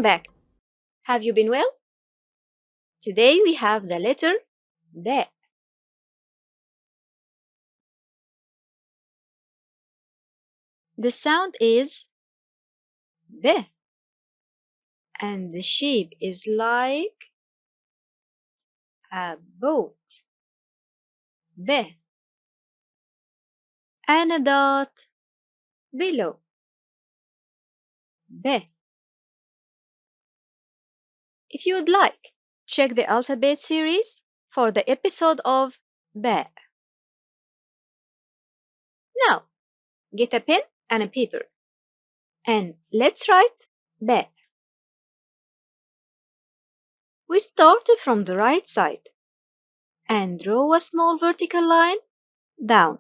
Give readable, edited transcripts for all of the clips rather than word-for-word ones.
Welcome back. Have you been well? Today we have the letter B. The sound is B, and the shape is like a boat. B, and a dot below. B. If you would like, check the alphabet series for the episode of B. Now, get a pen and a paper, and let's write B. We start from the right side and draw a small vertical line down.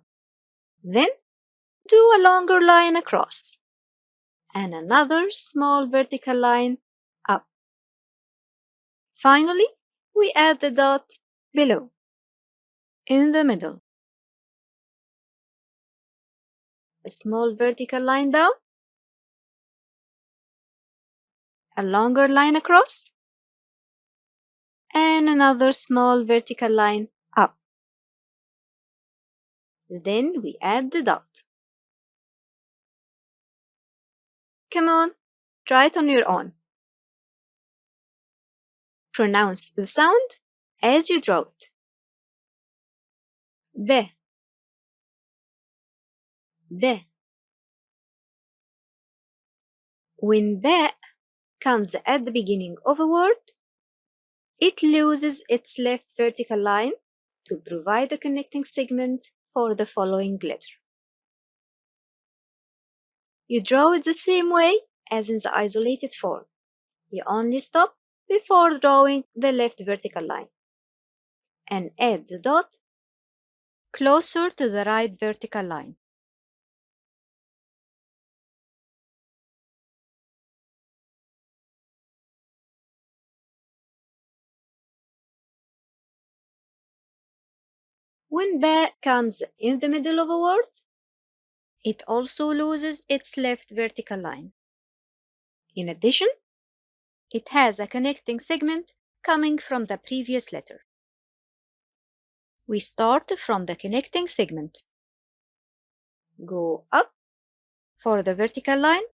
Then do a longer line across and another small vertical line up. Finally, we add the dot below, in the middle. A small vertical line down, a longer line across, and another small vertical line up. Then we add the dot. Come on, try it on your own. Pronounce the sound as you draw it. B, B. When B comes at the beginning of a word, it loses its left vertical line to provide a connecting segment for the following letter. You draw it the same way as in the isolated form. You only stop before drawing the left vertical line and add the dot closer to the right vertical line. When B comes in the middle of a word, it also loses its left vertical line. In addition, it has a connecting segment coming from the previous letter. We start from the connecting segment. Go up for the vertical line,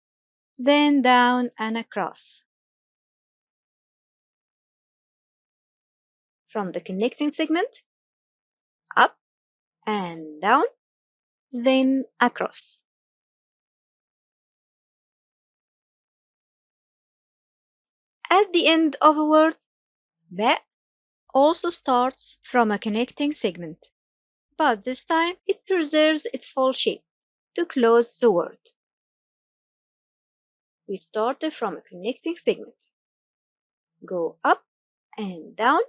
then down and across. From the connecting segment, up and down, then across. At the end of a word, B also starts from a connecting segment, but this time it preserves its full shape to close the word. We start from a connecting segment. Go up and down,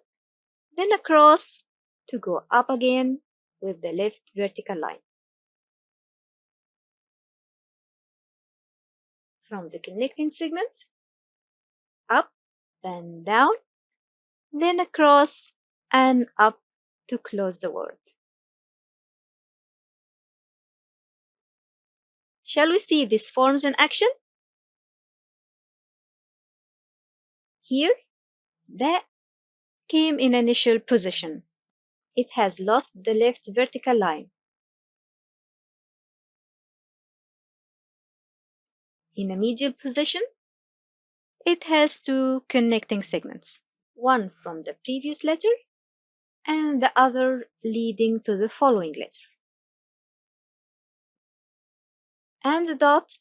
then across to go up again with the left vertical line. From the connecting segment, up and down, then across and up to close the word. Shall we see these forms in action? Here, B came in initial position. It has lost the left vertical line. In a medial position, it has two connecting segments, one from the previous letter and the other leading to the following letter. And the dot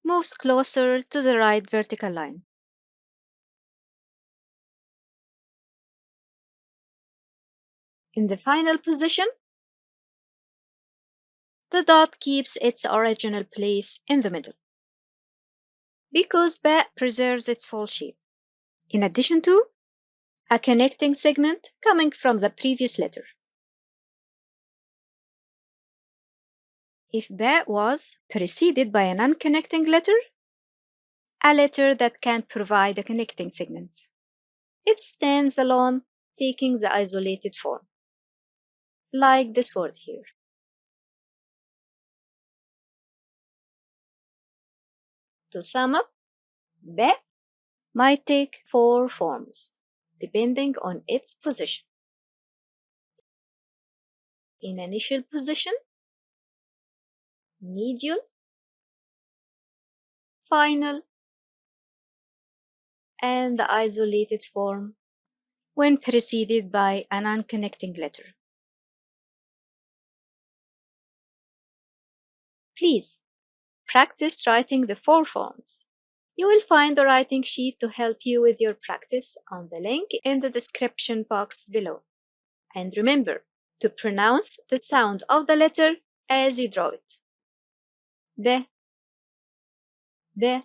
moves closer to the right vertical line. In the final position, the dot keeps its original place in the middle, because B preserves its full shape, in addition to a connecting segment coming from the previous letter. If B was preceded by an unconnecting letter, a letter that can't provide a connecting segment, it stands alone, taking the isolated form, like this word here. To sum up, B might take four forms, depending on its position. In initial position, medial, final, and the isolated form when preceded by an unconnecting letter. Please practice writing the four forms. You will find the writing sheet to help you with your practice on the link in the description box below. And remember to pronounce the sound of the letter as you draw it. B, B,